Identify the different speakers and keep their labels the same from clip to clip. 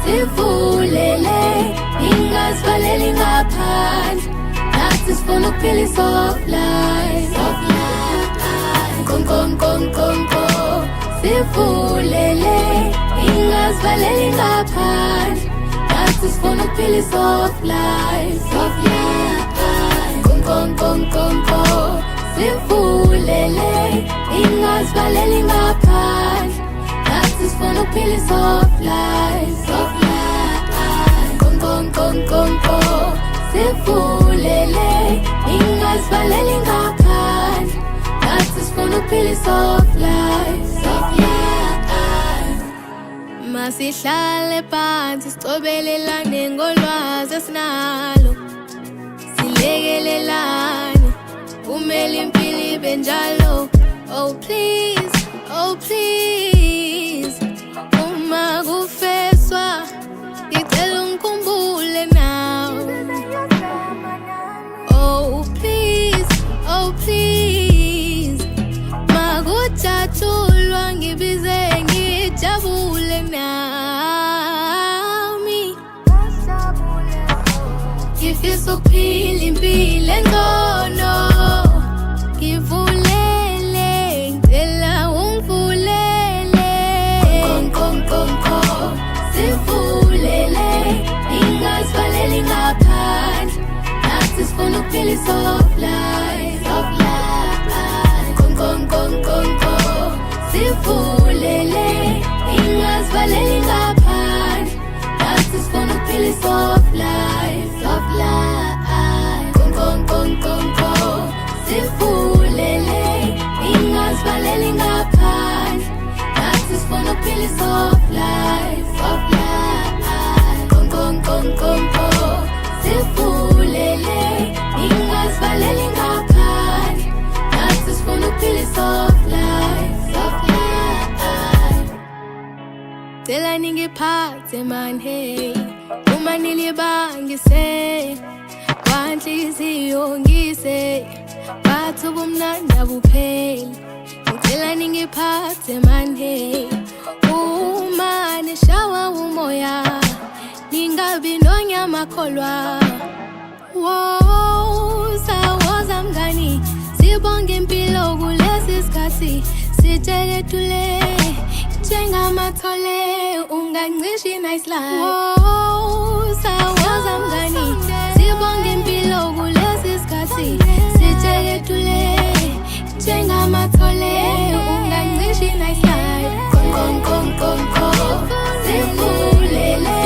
Speaker 1: sivulele ingasivaleli ngaphandle nathi sifuna ukuphila i-soft life. Nkonkonkonkonko sivulele ingasivaleli ngaphandle nathi sifuna ukuphila i-soft life. Nkonkonkonkonko sivulele ingasivaleli ngaphandle nathi sifuna ukuphila i-soft life. Nkonkonkonkonko sivulele ingasivaleli ngaphandle nathi sifuna ukuphila i-soft life. Masihlale phansi sicobelelane ngolwazi esinalo, silekelelane kumele impilo ibe njalo. Oh please, oh please, uma kufeswa ngicela ungikhumbule now. Oh please, oh please, makujatshulwa ngibize ngijabule nami. Ngifisa ukuphila impilo engcono, ngivulele ngicela ungivulele. Nkonkonkonko sivulele ingasivaleli ngaphandle nathi sifuna ukuphila i-soft life. Nkonkonkonkonko sivulele ingasivaleli ngaphandle nathi sifuna ukuphila i-soft life. Nkonkonkonkonko sivulele ingasivaleli ngaphandle nathi sifuna ukuphila i-soft life. Nkonkonkonkonko sivulele ingasivaleli ngaphandle nathi sifuna ukuphila i-soft life. Cela ningiphathe man hey, uma nilibangise kwanhliziyo ngise bathi ubumnandi abupheli. Ngicela ningiphathe man hey, uma nishawa umoya ningabi nonyamakholwa. Wow, sawoza mngani sibonge impilo kulesi sikhathi sijekethule njengamathole ungancishi nice life. Wow, sawoza mngani sibonge impilo kulesi sikhathi sijekethule njengamathole ungancishi nice life. Nkonkonkonkonko sivulele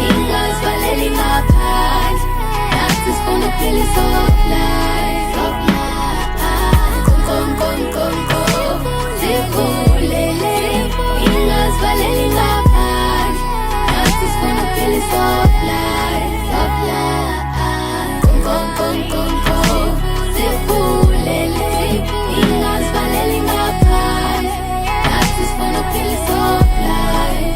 Speaker 1: ingasivaleli ngaphandle nathi sifuna ukuphila i-soft life. Nkonkonkonkonko sivulele ingasivaleli ngaphandle nathi sifuna ukuphila i-soft life. Nkonkonkonkonko sivulele ingasivaleli ngaphandle nathi sifuna ukuphila i-soft life.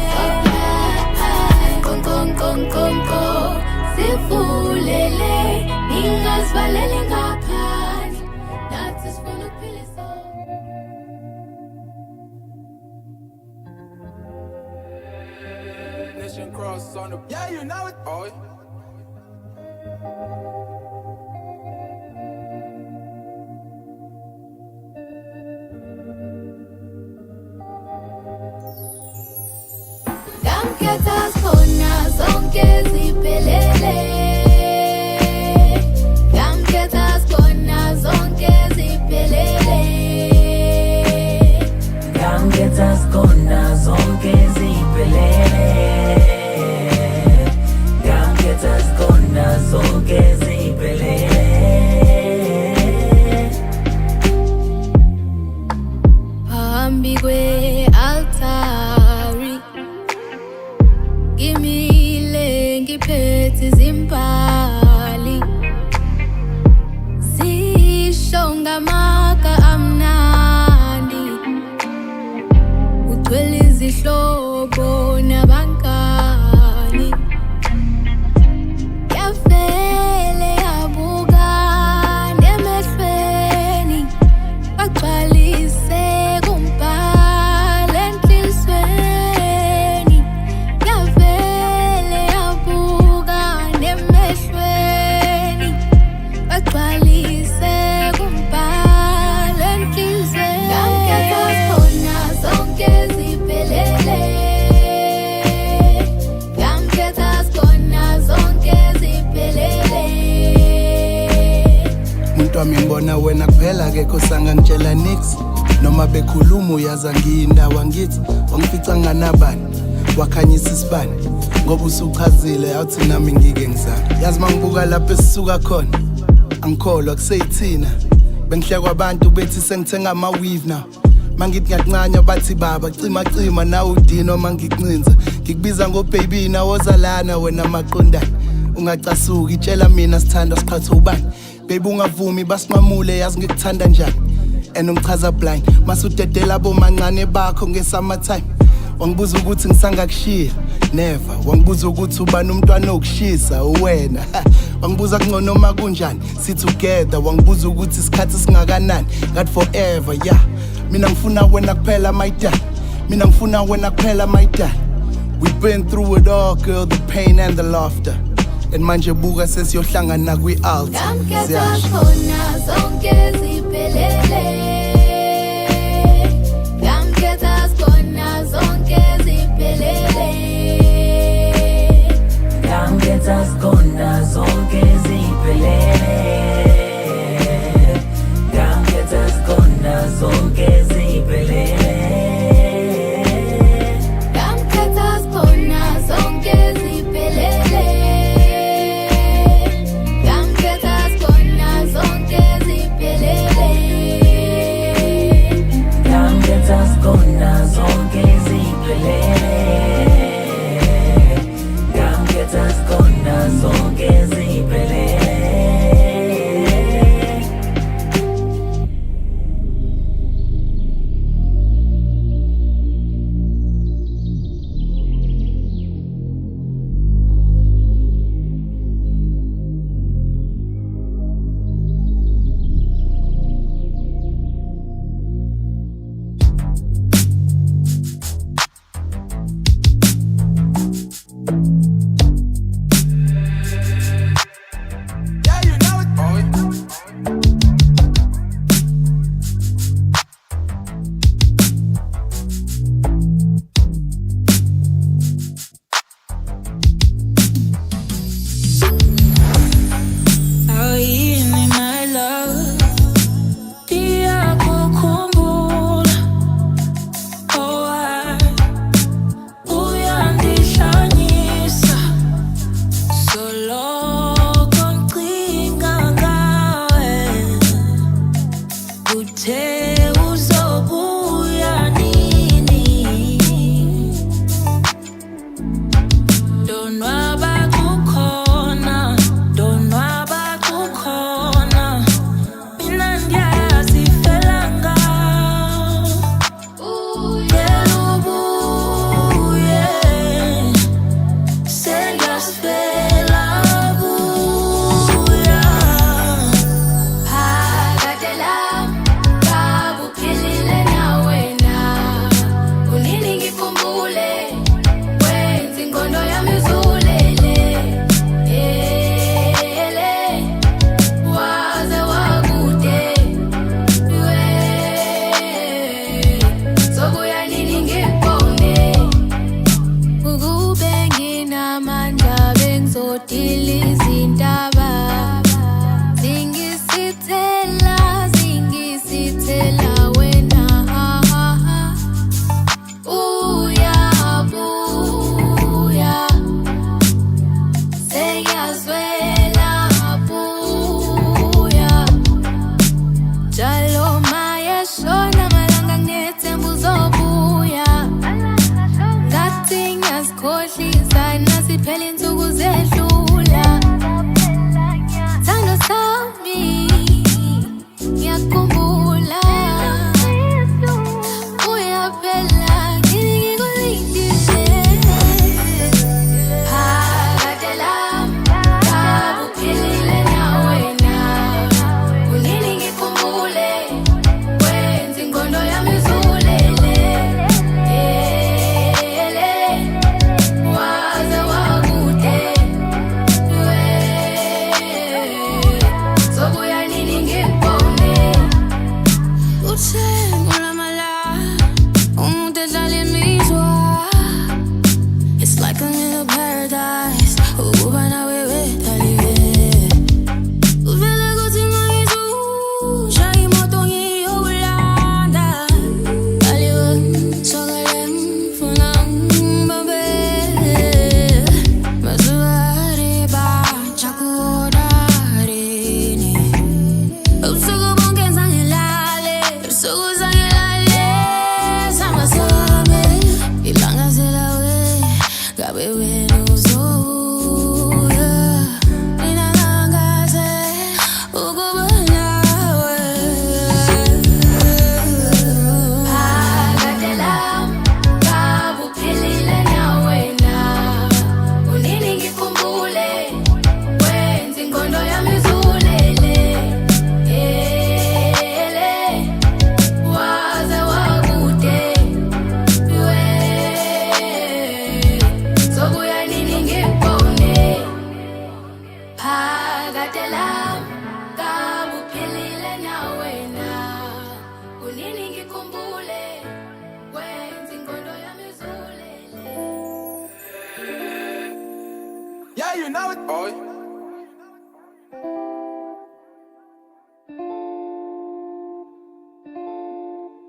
Speaker 1: Nkonkonkonkonko sivulele ingasivaleli ngaphandle nathi sifuna ukuphila i-soft.
Speaker 2: Nation Cross on the. Yeah, you know it. Oh.
Speaker 1: Ngamkhetha khona zonke ziphelele, ngamkhetha khona zonke ziphelele,
Speaker 3: ngamkhetha khona zonke ziphelele, ngamkhetha khona zonke ziphelele.
Speaker 1: phambi kwe-altari ngimile ngiphethe izimpahla.
Speaker 4: Bhuti wami ngibona wena kuphela kekho sangangitshela nix. Noma bekhuluma uyaza ngiyindawo angithi wangifica nganabani wakhanyisa isibani ngoba usuchazile awuthi nami ngike ngizama. Yazi mangibuka lapho esisuka khona angikholwa kuseyithina bengihlekwa abantu bethi sengithenga ama-weave now. Mangithi ngiyakuncanya bathi baba cima nawe udino mangikucinza ngikubiza ngobaby nawoza lana wena maqondana ungacasuki itshela mina sithanda siphathe ubani baby ungavumi basinqamule yazi ngikuthanda njani and ungichaza blind masudedela bomancane bakho nge-summertime wangibuza ukuthi ngisangakushiya never wangibuza ukuthi ubani umntwana okushisa uwena wangibuza kungcono noma kunjani si together wangibuza ukuthi isikhathi singakanani God forever yeah mina ngifuna wena kuphela my dad mina ngifuna wena kuphela my dad we've been through it all girl the pain and the laughter and manje buka sesiyohlangana kwi-altar
Speaker 1: Ngamkhetha khona zonke ziphelele Ngamkhetha khona zonke ziphelele
Speaker 3: Ngamkhetha khona zonke ziphelele Ngamkhetha khona zonke ziphelele
Speaker 1: Ngamkhetha khona zonke ziphelele Ngamkhetha khona zonke ziphelele
Speaker 3: Ngamkhetha khona zonke ziphelele Ngamkhetha khona zonke
Speaker 1: Ubusuku bonke zangilale, ubusuku zangilale, samasame, ilangazela we, ngabe wena uzoya, nina langaze, ukuba nawe. Phakade lami, ngabe uphilile nawe na, unini ngikhumbule, wenza ingqondo yami izulele, waze wakude, sobuya nini ngikubone. Phakade lami, ngabe uphilile nawe na, unini ngikhumbule, wenza ingqondo yami izulele.
Speaker 2: Yeah, you know it. Oh, yeah.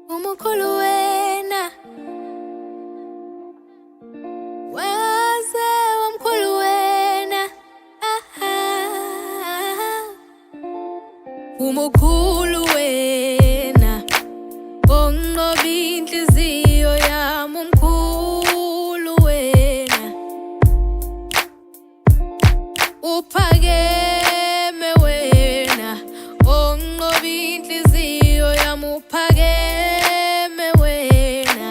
Speaker 1: Umukhulu wena, waze wamkhulu wena, umukhulu wena, onqoba inhliziyo yami, umkhulu wena, uphakeme wena, onqoba inhliziyo yami, uphakeme wena,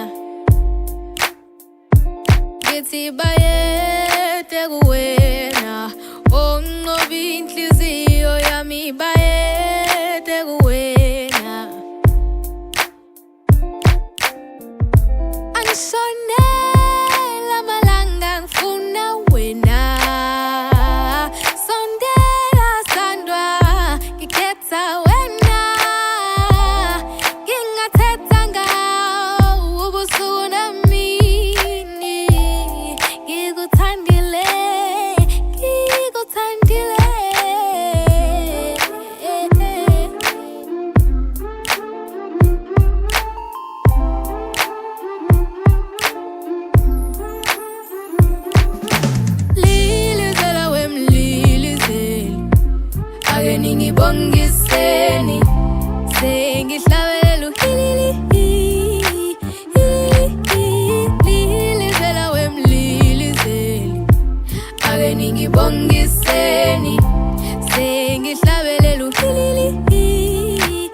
Speaker 1: ngithi bayede kuwena, onqoba inhliziyo yami, bayede kuwena. Angishonela amalanga ngifuna wena, sondela sandwa ngikhetha wena, ngingathetha ngawo ubusuku nemini, ngikuthandile, ngikuthandile. Lilizela wemlilizeli, ake ningibongiseni, sengihlabelela uhilili, lilizela wemlilizeli, ake ningibongiseni, sengihlabelela uhilili,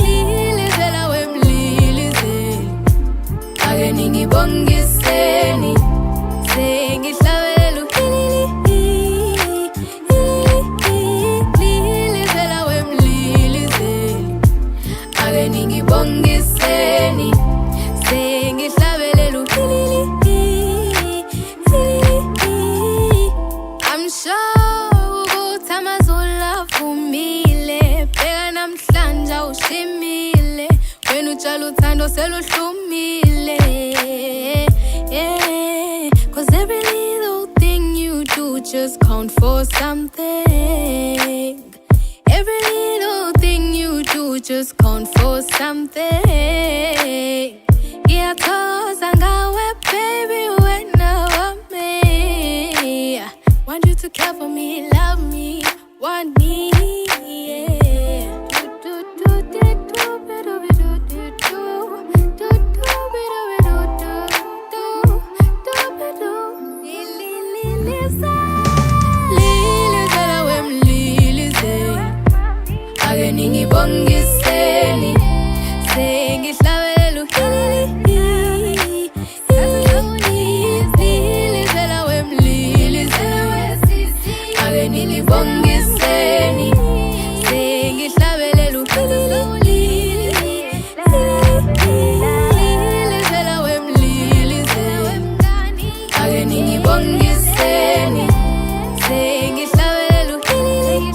Speaker 1: lilizela wemlilizeli, ake ningibongiseni, sengihlabelela uhilili, lilizela wemlilizeli, ake ningibongiseni, sengihlabelela uhilili. I'm sure ukuthi amazulu avumile, bheka namhlanje ushimile, wena utshala uthando seluhlumile. Yeah, 'cause every little thing you do just count for something. Every little thing you do just count for something. Ngiyathokoza ngawe baby, wena wami. Want you to care for me, love me, want me, yeah. Do do do do do do do do do do do do. Lilizela wemlilizeli, ake ningibongiseni, sengihlabelela uhilili, lilizela wemlilizeli, ake ningibongiseni, sengihlabelela uhilili, lilizela wemlilizeli, ake ningibongiseni, sengihlabelela uhilili,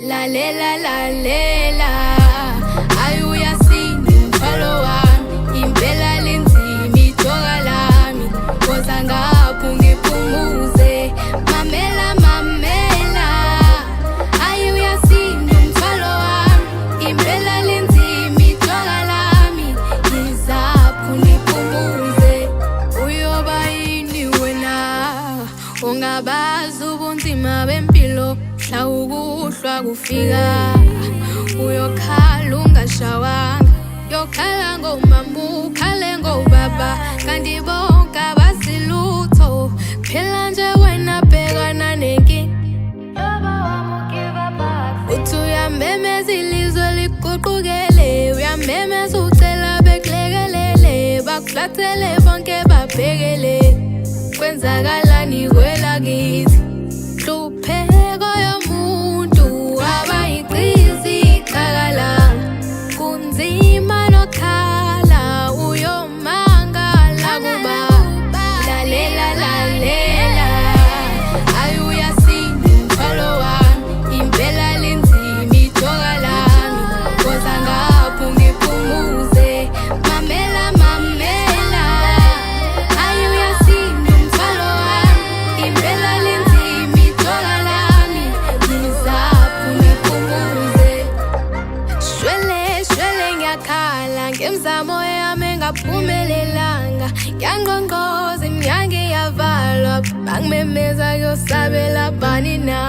Speaker 1: lalela lalela ayuyasini mthwalo wami impela linzima ijoka lami woza ngapho ngiphumuze mamela mamela ayuyasini mthwalo wami impela linzima ijoka lami ngizapho ngiphumuze uyoba yini wena ungabazi ubunzima bempilo mhla ukuhlwa kufika uyokhala ungashawanga yokhala ngomama ukhale ngobaba kanti bonke abasilutho phela nje wena bhekana nenkinga uthi uyamemeza ilizwe liguqukele uyamemeza ucela bekulekelele bakuflathele bonke babhekele kwenzakalani kwelakithi hlupheko yomuntu abayiqizi iqakala kunzima nokhala uyomangala kuba lalela lalela ayuyasini mthwalo wami impela linzima ijoka lami woza ngapho ngiphumuze mamela mamela ayuyasini mthwalo wami impela linzima ijoka lami ngizapho ngiphumuze shwele shwele ngiyakhala ngemzamo yami engaphumelelanga ngiyangqongqoza imnyango iyavalwa bangimemeza kuyosabela bani na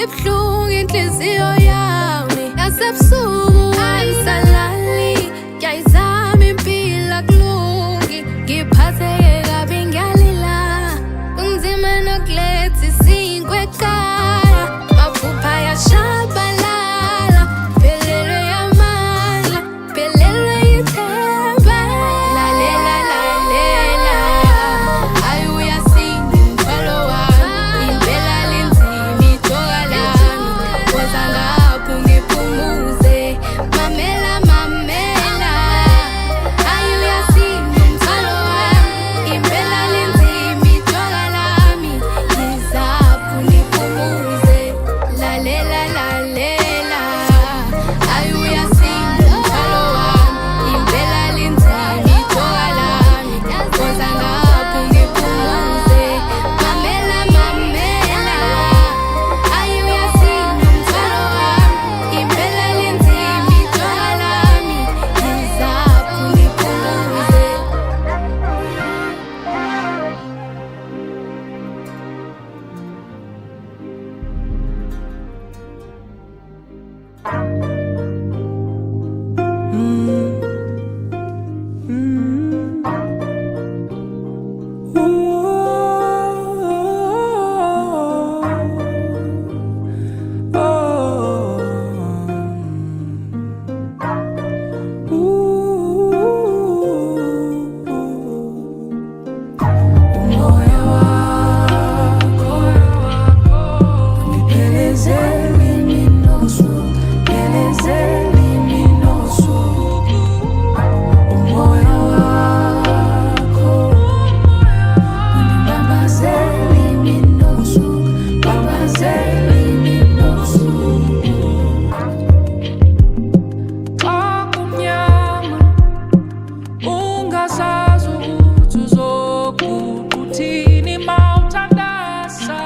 Speaker 1: ibuhlungu inhliziyo yami yasebusuku ayisalali ngiyayizama impilo akulungi ngiphatheke kabi ngiyalila kunzima nokuletha isinkwa ekhaya maphupha yashabalala phelelwe yamandla phelelwe yithemba lalela lalela ayuyasini mthwalo wami impela linzima ijoka lami woza ngapho ngiphumuze mamela mamela ayuyasini mthwalo wami impela linzima ijoka lami ngizapho ngiphumuze lalela lalela ayuyasini mthwalo wami impela linzima ijoka lami woza ngapho ngiphumuze mamela mamela ayuyasini mthwalo wami impela linzima ijoka lami ngizapho ngiphumuze
Speaker 3: Moyo wako nipeleze mimi nusu, peleze mimi nusu. Moyo wako unibambaze mimi nusu, bambaze mimi nusu. Akumnyama ungazazi ukuthi uzokuthini mawuthandasa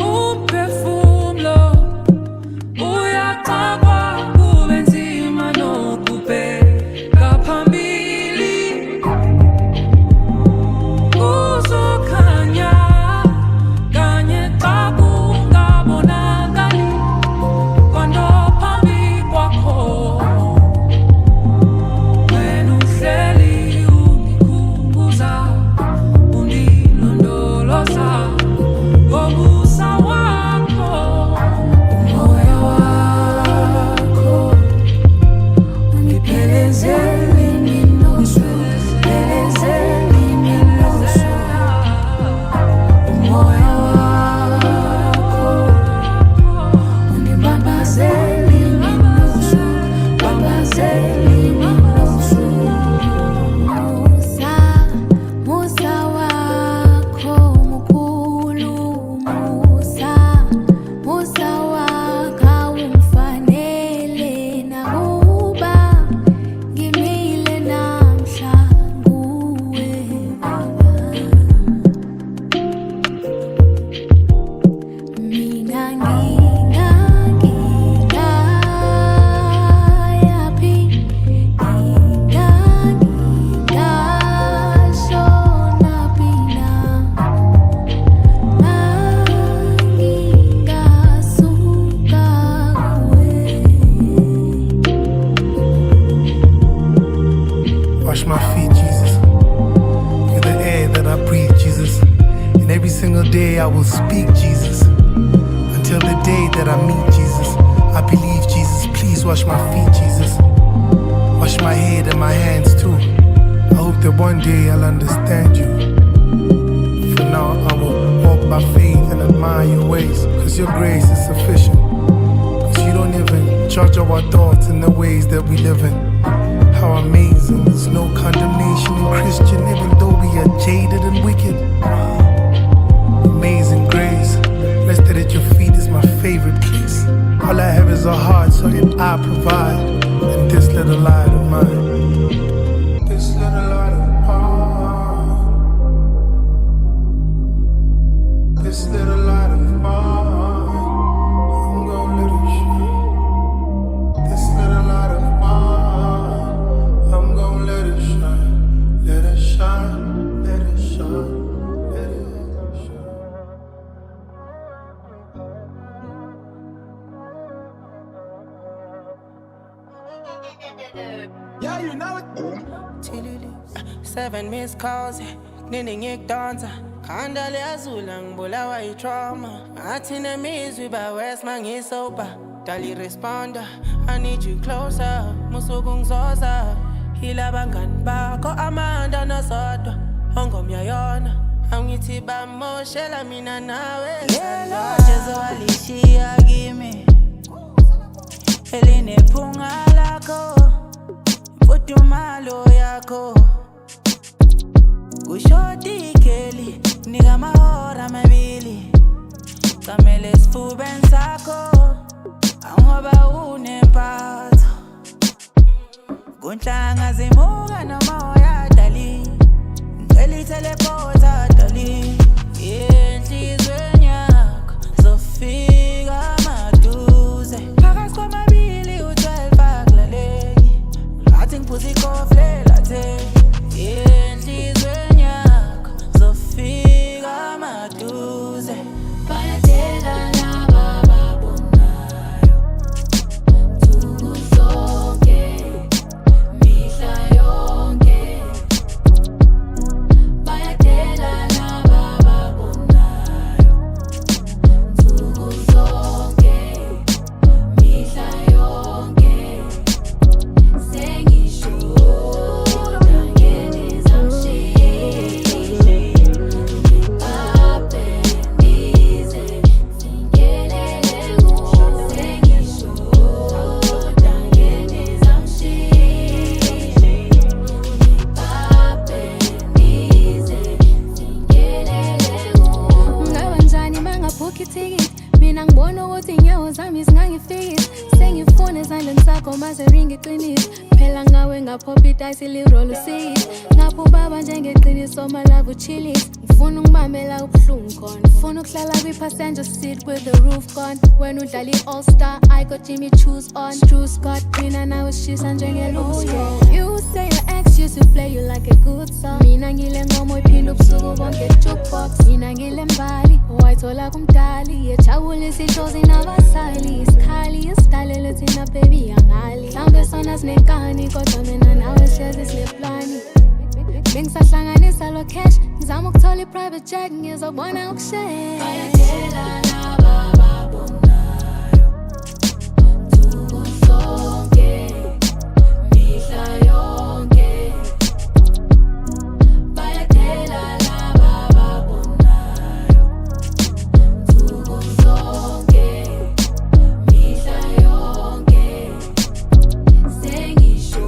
Speaker 3: umphefumulo uyaqhaqwa kube nzima nokubheka phambili kuzokhanya kanye xa kungabonakali kwandophambi kwakho wena uhleli ungikhumbuza undilondoloza ngomusa wakho umoya wakho ungipheleze mimi nusu peleze mimi nusu umoya wakho unibambaze mimi nusu bambaze mimi nusu.
Speaker 1: Musa, Musa wako mkulu Musa, Musa
Speaker 4: my feet, Jesus. You're the air that I breathe, Jesus. And every single day I will speak, Jesus. Until the day that I meet Jesus. I believe, Jesus, please wash my feet, Jesus. Wash my head and my hands too. I hope that one day I'll understand you. For now I will walk by faith and admire your ways. Cause your grace is sufficient. Cause you don't even judge our thoughts and the ways that we live in. How amazing, there's no condemnation in Christian, even though we are jaded and wicked. Amazing grace, rested at your feet is my favorite place. All I have is a heart, so it I provide. And this little light of mine, this little light of mine, this little light of mine, I'm gonna let it shine. This little light of mine, I'm gonna let it shine. Let it shine, let it shine, let it shine.
Speaker 2: Yeah, you know it.
Speaker 5: 7 missed calls, nini ngikudansa khandale yazula ngibulawa yi-trauma ngathi nemizwi bawes mangisoba dali responder I need you closer musuku ngizoza hila bangani bakho amanda nosodwa ongomyayona angithi bamoshela mina nawe lelo jezo walishiya kimi elinephunga lakho imfudumalo yakho kushoti ikeli nika mahora amabili kamele sifubeni sakho angoba unempatho kunhlanga zimuka noma uyadali ngicela itelepota dali enhlizweni yakho zofika maduze phakathi kwamabili u-12 akulaleki ngathi ngiphuza ikoflela the enhlizweni yakho zofika maduze
Speaker 1: Bayadela laba babonayo nsuku zonke mihla yonke Bayadela laba babonayo nsuku zonke mihla yonke sengisho mina ngibona ukuthi inyawo zami zingangifikisi sengifuna ezandleni sakho maze ringa iqiniso phela ngawe ngaphopha idayisi liroll usiyisi ngapho ubaba njengeqiniso malava uchilisi ngifuna ungibambela ubuhlungu khona ngifuna ukuhlala kwi-passenger seat with the roof gone wena udlala i-all-star I got Jimmy choose on Drew Scott mina nawe shisa njenge-Louis You say your ex used to play you like a good song mina ngile ngoma uyiphinda ubusuku bonke jukebox mina ngile mbali owayithola kumdali yejabulisa idlozi nabasali isikhali isidalele thina baby yangali mhlawumbe sona sinenkani kodwa mina nawe sihlezi sineplani bengisahlanganisa lo cash ngizama ukuthola i-private jet ngizobona ukushare bayadela laba babonayo nsuku zonke mihla yonke bayadela laba babonayo nsuku zonke mihla yonke sengisho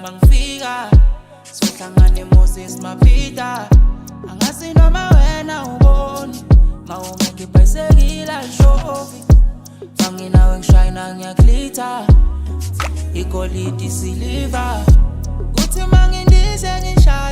Speaker 5: mangifika sohlangane Moses Mapita angasi noma wena uboni mawungeke ibhayisekila shofi fanginawe ngishayina ngiyaklitha igolidi siliva uthi mangindise ngisha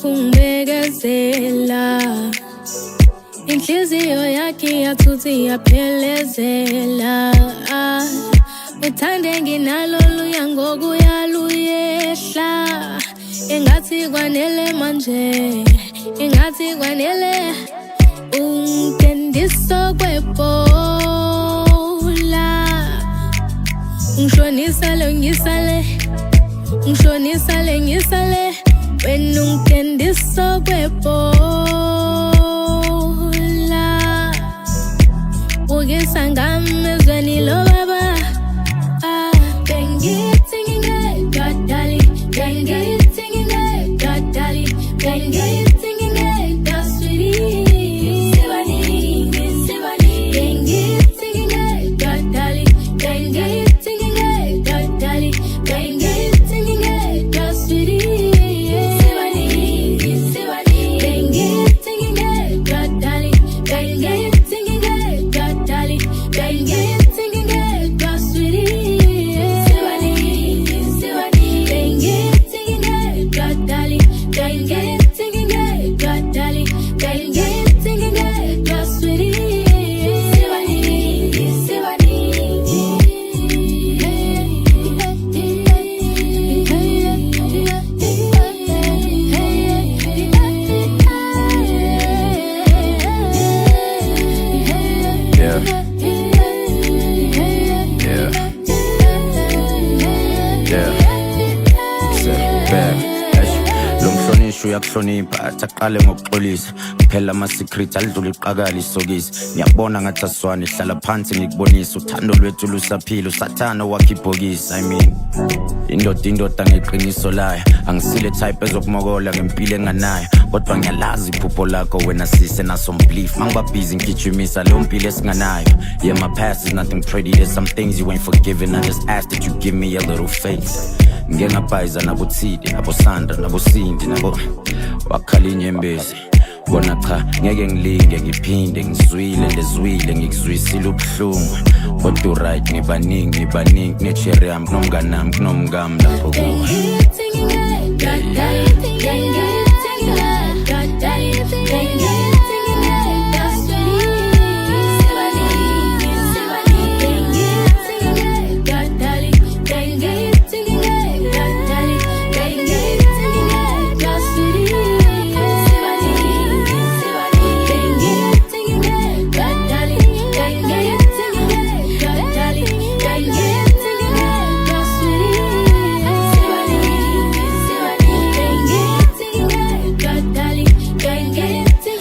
Speaker 1: lokhu ngibekezela inhliziyo yakhe yathuthi yaphelezela uthande nginalo luya ngokuya luyehla engathi kwanele manje engathi kwanele ungendiso kwepola ngishonisa ngisale wena ungendiso kwepola ukisa ngami ezweni lo baba bengithi ngingedwa dali bengithi ngingedwa dali bengithi ngingedwa sweetie sibani bengithi ngingedwa dali bengithi ngingedwa dali bengithi ngingedwa sweetie sibani bengithi ngingedwa dali bengithi ngingedwa dali bengithi ngingedwa sweetie sibani bengithi ngingedwa dali bengithi ngingedwa dali bengithi ngingedwa sweetie sibani
Speaker 6: uyakuhlonipha athaqale ngokuxolisa kuphela ama-secret alidlula iqakala isokisi ngiyabona ngathi aswane hlala phansi ngikubonisa uthando lwethu lusaphila usathana wakhe ibhokisi indoda ngeqiniso layo angisile type ezokumokola ngempilo enganayo kodwa ngiyalazi iphupho lakho wena sise naso mbelief mangibabhizi ngigijimisa leyo mpilo esinganayo yeah my past is nothing pretty there's some things you ain't forgiven I just ask that you give me a little faith ngengabhayiza nabothide nabosandra nabosindi nabo wakhala inyembezi bona cha ngeke ngilinge ngiphinde ngizwile ndezwile ngikuzwisile ubuhlungu kodwa right ngibaningi kunecherium kunomnganami kunomngami lapho kuwe
Speaker 1: Can get it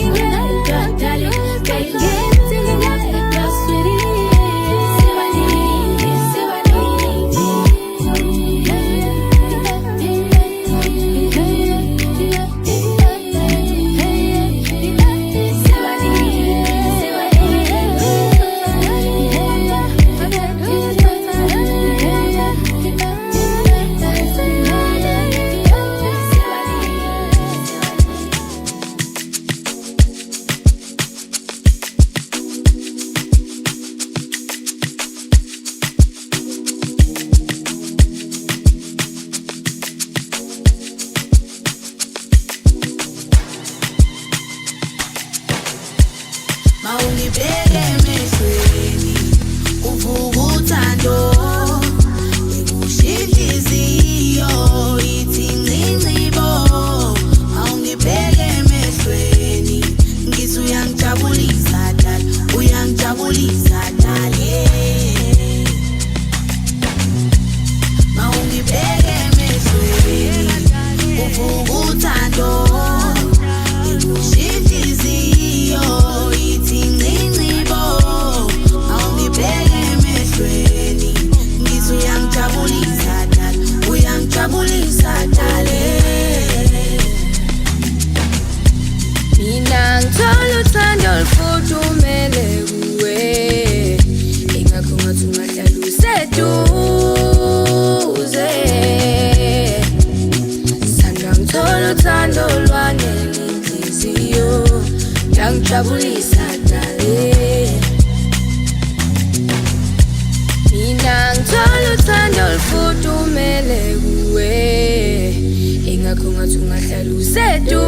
Speaker 1: yakho ngathi ungahlala useduze.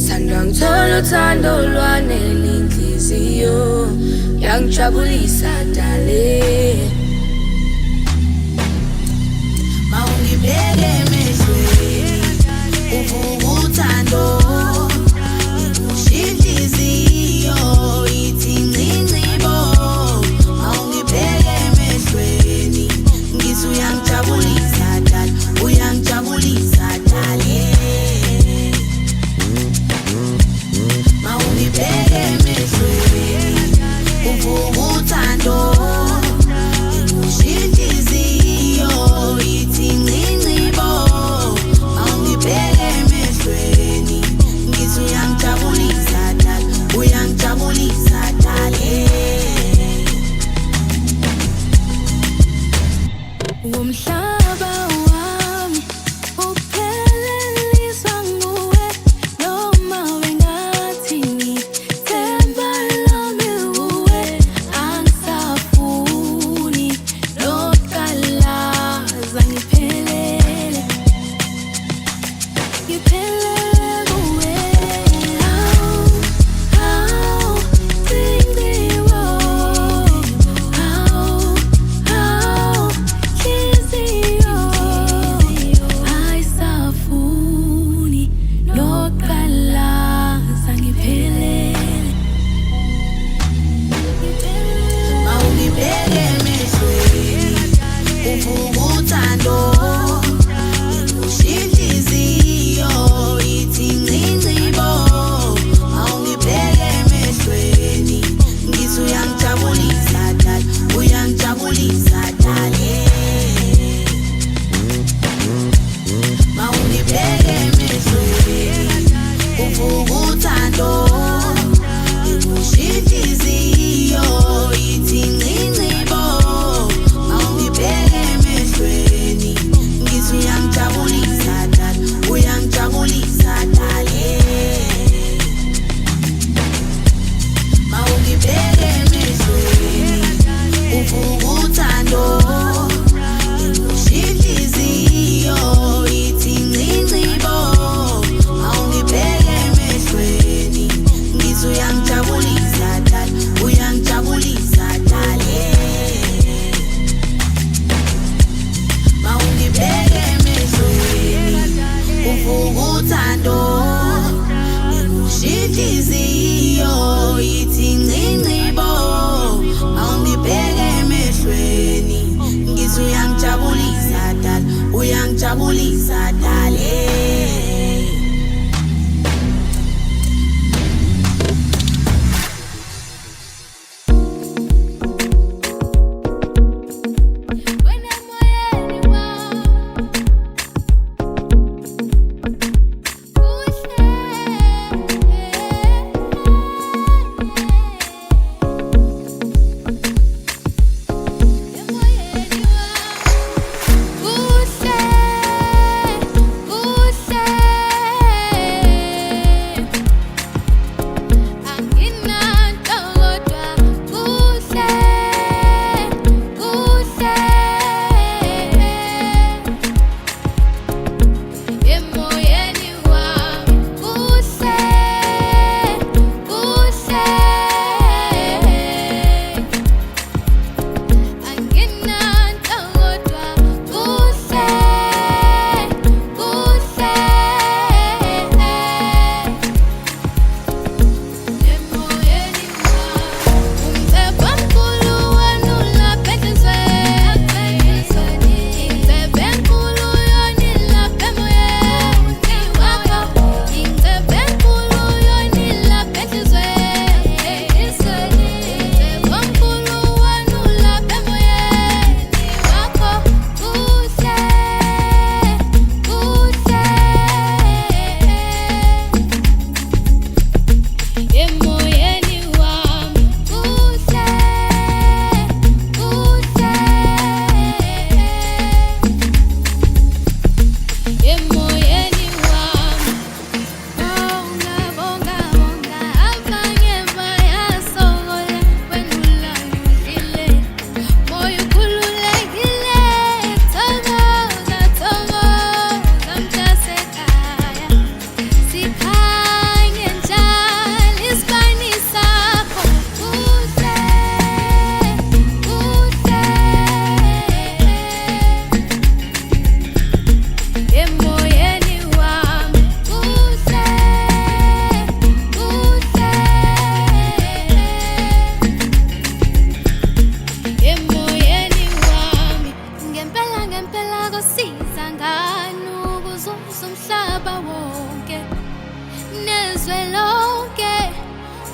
Speaker 1: Sanda ngithola uthando lwanele inhliziyo yangijabulisa dale. Mawungibheke emehlweni uvuka uthando inhliziyo ithi ncinci bo. Mawungibheke emehlweni ngithi uyangijabulisa dale, uyangijabulisa dale. Mawungibheke emehlweni uvuka uthando inhliziyo ithi ncinci bo. Mawungibheke emehlweni ngithi uyangijabulisa dale, uyangijabulisa dale. Umhlaba wami upheleliswa nguwe, noma wengathini themba lami uwe. Angisafuni lokalaza ngiphelele, ngiphelele kuwe. Hawu, zindiwo, hawu, hliziyo, ayisafuni lokalaza ngiphelele. Mawungibheke emehlweni uvuka uthando inhliziyo ithi ncinci bo. Mawungibheke emehlweni ngithi uyangijabulisa dale, uyangijabulisa dale. Mawungibheke emehlweni uvuka uthando inhliziyo ithi ncinci bo. Mawungibheke emehlweni ngithi uyangijabulisa dale, uyangijabulisa dale. Mawungibheke emehlweni uvuka uthando inhliziyo ithi ncinci bo. Mawungibheke emehlweni ngithi uyangijabulisa dale, uyangijabulisa dale. Mawungibheke emehlweni uvuka uthando inhliziyo ithi ncinci bo. Mawungibheke emehlweni ngithi uyangijabulisa dale, uyangijabulisa dale.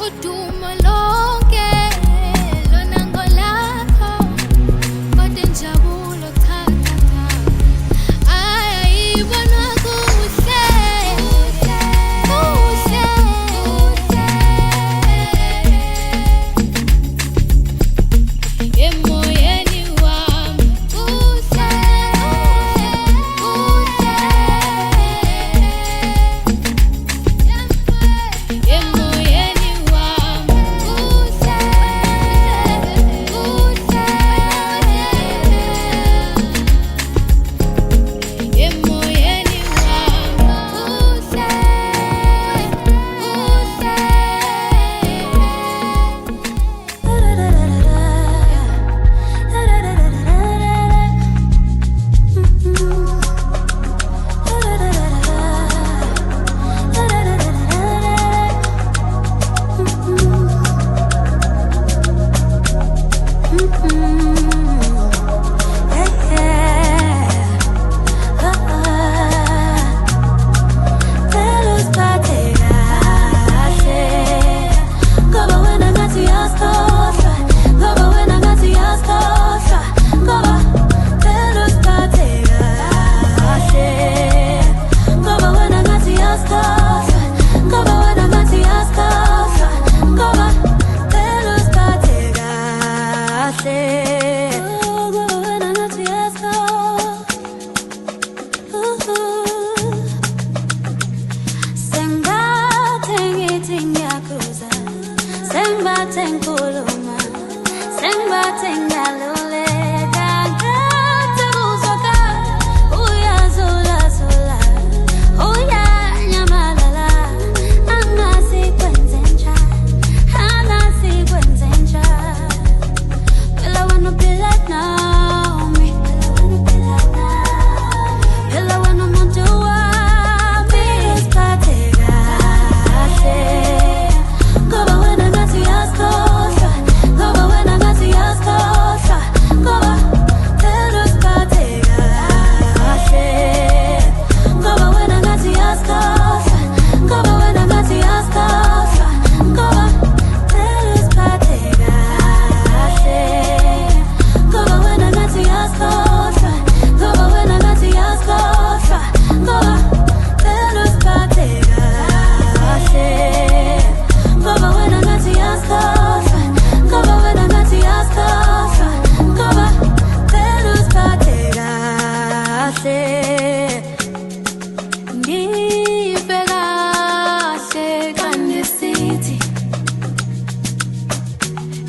Speaker 1: udumo lonke lona ngolakho kodwa injabulo thatha ayibona kuhle emoyeni wami kuhle emoyeni wami kuhle emoyeni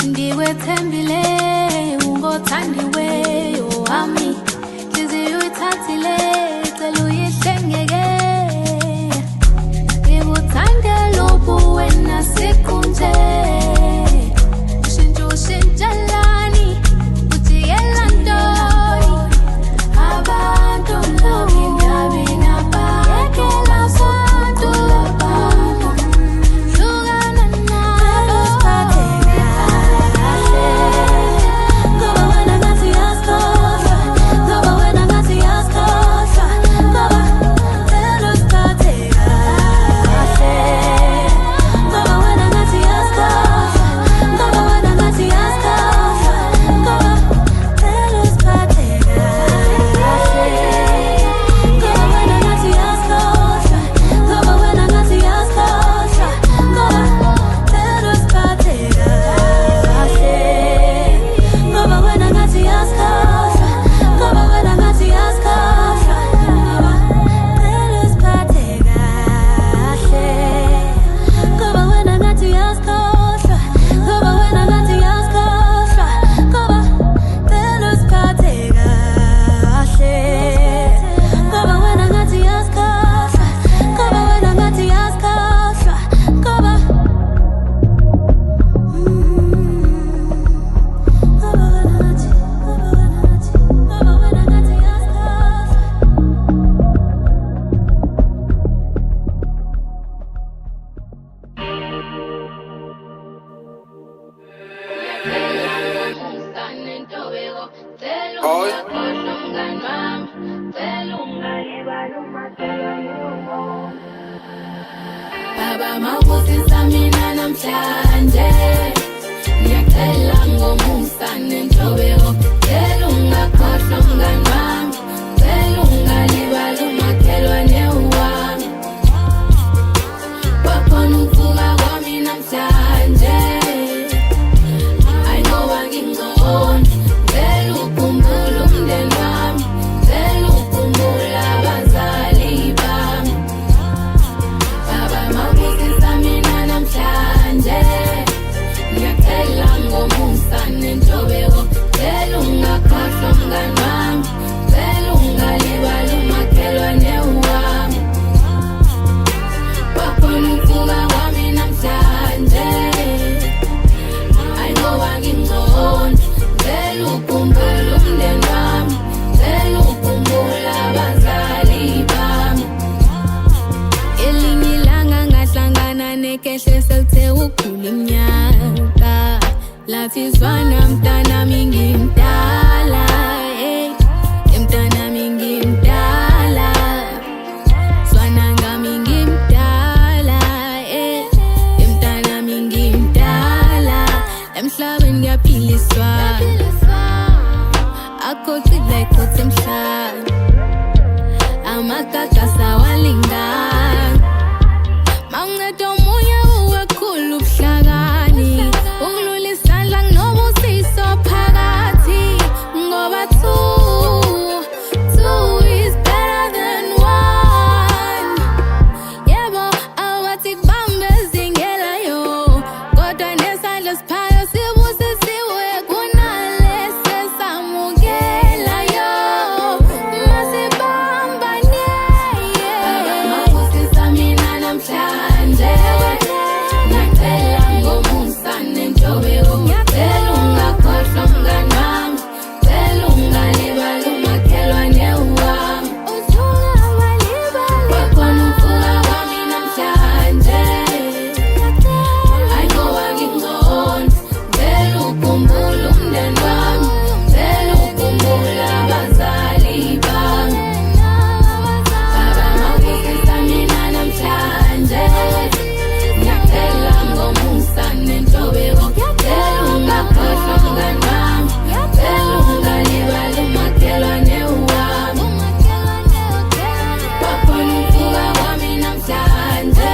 Speaker 1: ndiwethembile ungothandiweyo wami hliziyo uyithathile cela uyihlengeke ngikuthande lobu wena sikunje ushintshelani ujiyela ntoni abantu lokindabi nabakela sonto hlukana nabo Baba mawukuthi samina namhlanje Lathi zwana mntanami ngimdala, mntanami ngimdala. Zwana ngami ngimdala, mntanami ngimdala. Emhlabeni ngiyaphiliswa, akhothile khothe emhlabeni. Amagagasa walingana, mawunceda omunye uwekhulu ubuhlakani. Ukulula isandla kunobusiso phakathi, ngoba two is better than one. Yebo awathi kubambe zingelayo, kodwa nesandla siphayo sibusisiwe kunalesi esamukelayo. Masibambane, mabusisa mina namhlanje. Ngiyacela ngomusa nenhlobeko, ngiyacela ungakhohlwa mngani wami, cela ungalibali umakhelwane wami. Wakhona umfula wami namhlanje, hayi ngoba ngingcono. Cela ukhumbule umndeni wami, cela ukhumbule abazali bami. Baba mawubusisa mina namhlanje, ngiyacela ngomusa nenhlobeko, cela ungakhohlwa mngani wami, cela ungalibali umakhelwane wami. Wakhona umfula wami namhlanje,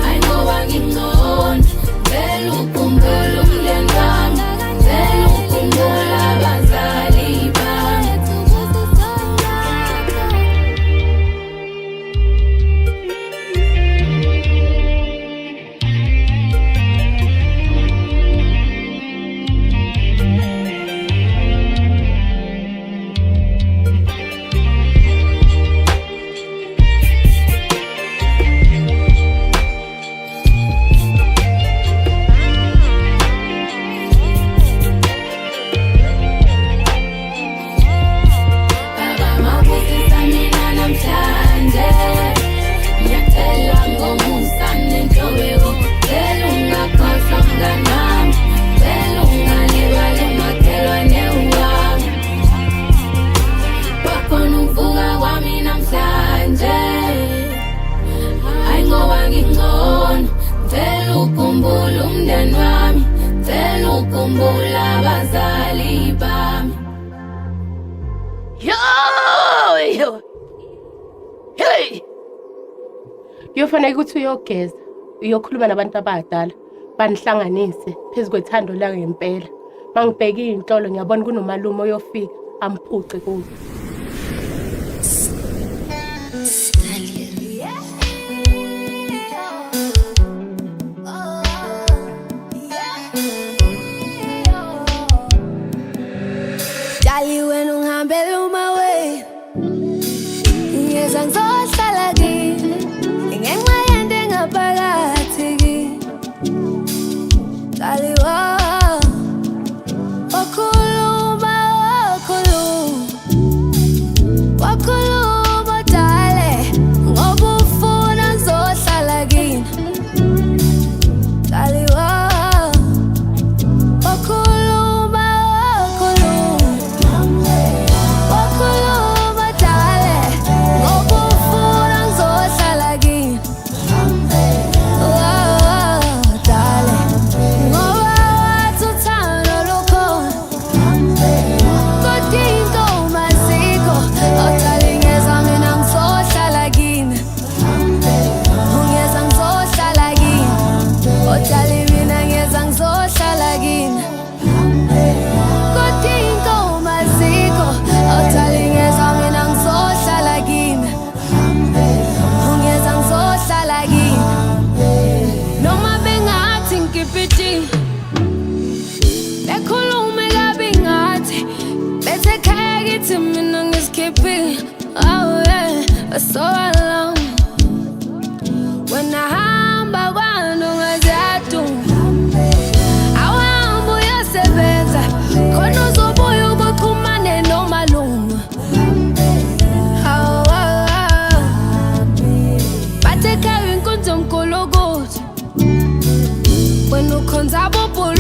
Speaker 1: hayi ngoba ngingcono. Cela ukhumbule umndeni wami, cela ukhumbule abazali bami. Baba mawubusisa mina namhlanje, ngiyacela ngomusa nenhlobeko, cela ungakhohlwa mngani wami, cela ungalibali umakhelwane wami. Wakhona ukuvuka kwami namhlanje, hayi ngoba ngingcono. Cela ukhumbule umndeni wami, cela ukhumbule abazali bami.
Speaker 7: Yo! Hey! Kuyofanele ukuthi uyogeza, uyokhuluma nabantu abadala, banihlanganise phezu kwethando langempela. Mangibheka inhlolo ngiyabona kunomalume oyofika amphuce kuzo.
Speaker 1: Dali wena ungihambele way, ngiyeza ngizohlala kini, ngenxa yento engaphakathi kimi. Dali wakhuluma dale, ngoba ufuna ngizohlala kini. Dali wakhuluma dale, ngoba ufuna ngizohlala kini. Dale, ngoba wathi uthando lukhona, kodwa inkomo azikho. Dale ngiyeza mina ngizohlala kini, ungiyeza ngizohlala kini. Dale mina ngiyeza ngizohlala kini, kodwa inkomo azikho. Dale ngiyeza mina ngizohlala kini, ungiyeza ngizohlala kini. Noma bengathi ngikipitini, bekhulume kabi ngathi, bethe ekhaya kithi mina ngisikhiphile. Oh yeah, so alone. When I hamba kwanu ngaziyadu, awuhambe uyosebenza, khona uzobuya ubuxhumane nomalume. Bathe ekhaya inkonzo mkhulu ukuthi, wena ukhonza abobhulu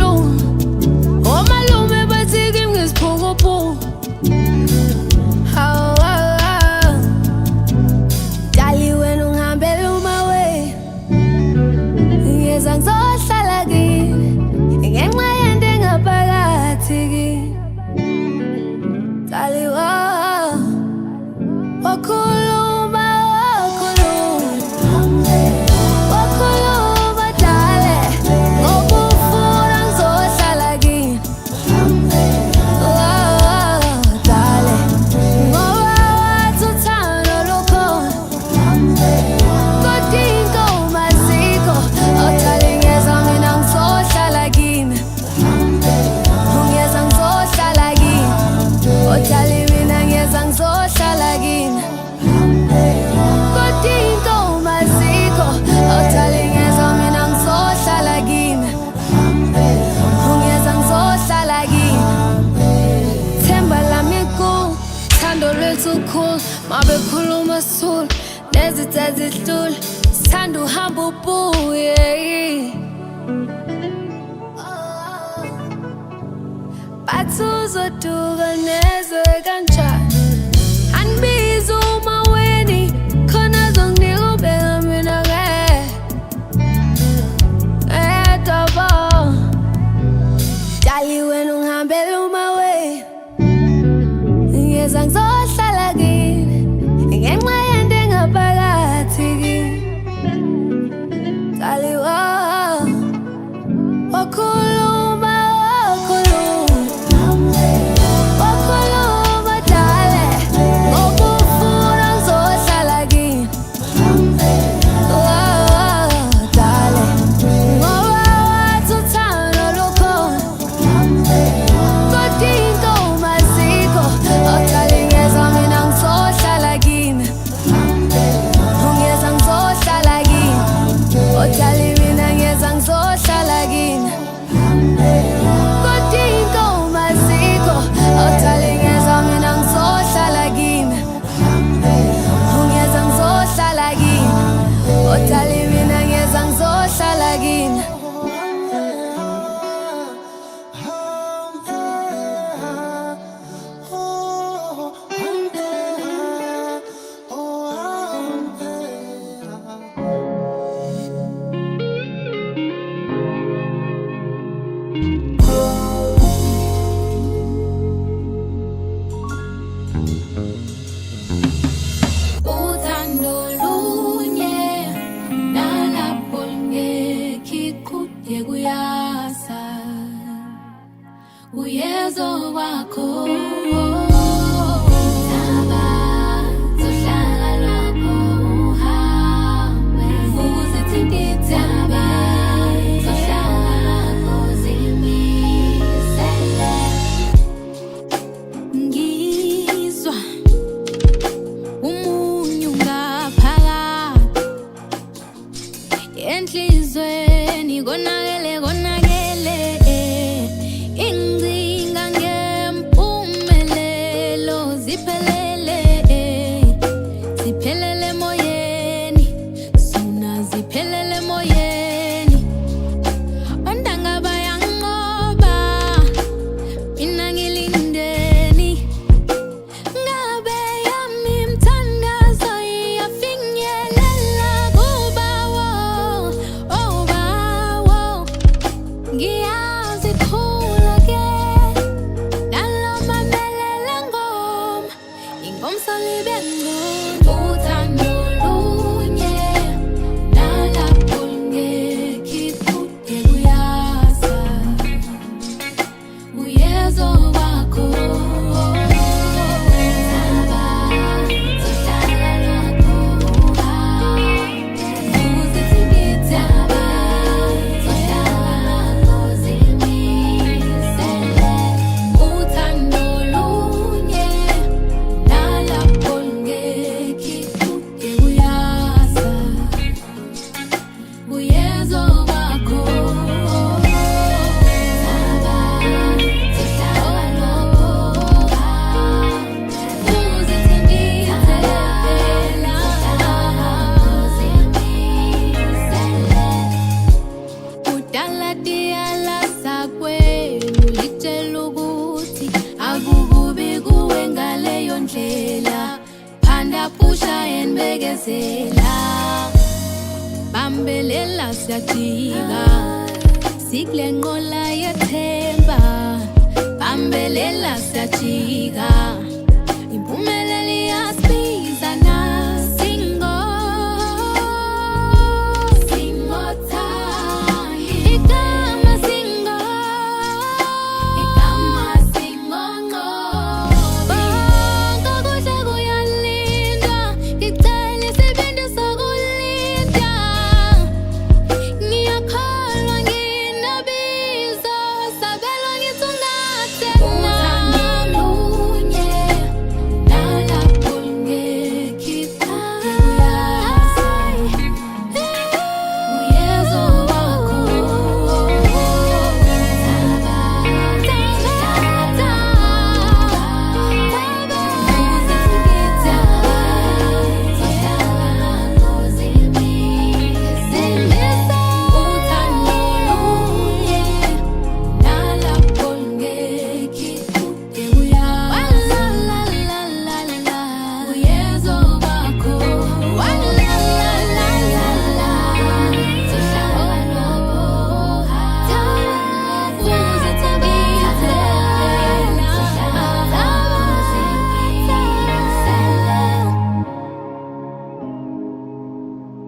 Speaker 1: Ngabe khuluma sithule nezitha zihlule sithanda uhamba ubuye bathi uzoduka nezwe kanjani angibiza uma weni khona zonginika ubeka mina edaba dali wena ungihambela uma weni ngiyeza ngizohlala kini ngenxa yento engaphakathi kimi dali wakhuluma dale ngokufuna ngizohlala kini dale ngoba wathi uthando lukhona kodwa into umaziko awuthali ngeza mina ngizohlala kini ungeza ngizohlala kini awuthali mina ngeza ngizohlala kini kodwa into umaziko awuthali ngeza mina ngizohlala kini ungeza ngizohlala kini awuthali mina ngeza ngizohlala kini uthando lunye nalapho ngekikude kuyasa uyezo wakho ngizwa umunyu ngaphakathi enhlizweni konakele ingcinga ngempumelelo ziphelele moyeni sona ziphelele moyeni ondanga bayanqoba mina ngilindeni ngabe yami mthandazo iyafinyelela kubawo bawo ngiyazikhula ke naloma melela ngoma ingomso libe ngcono uthando lunye nalapho ngekikude kuyasa uyezo wakho uthando lunye nalapho ngekikude kuyasa uyezo wakho udala diyala sakwenu litshela ukuthi akukubi kuwe ngaleyo ndlela phanda pusha enbekezela bambelela siyajika sikule nqola yethemba bambelela siyajika impumelelo